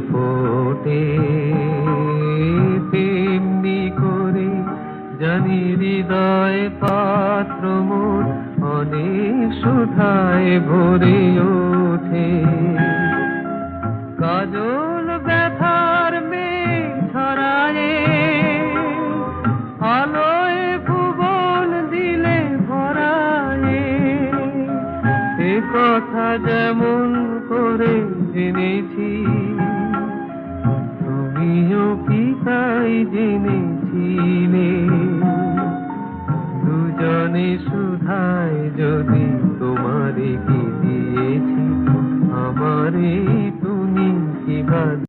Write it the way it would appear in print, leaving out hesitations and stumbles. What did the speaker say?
ফোটে তেমনি করে জানি হৃদয় পাত্র মোর অনেক সুধায় ভরে ওঠে। কাজল ব্যথার মেঘ ছড়ায়ে আলোয় ভুবন দিলে ভরায়ে, এ কথা যেমন করে জেনেছি তুমিও কি তাই জেনেছিলে? দুজনে সুধায় যদি তোমারে কি দিয়েছি, আমারে তুমি কি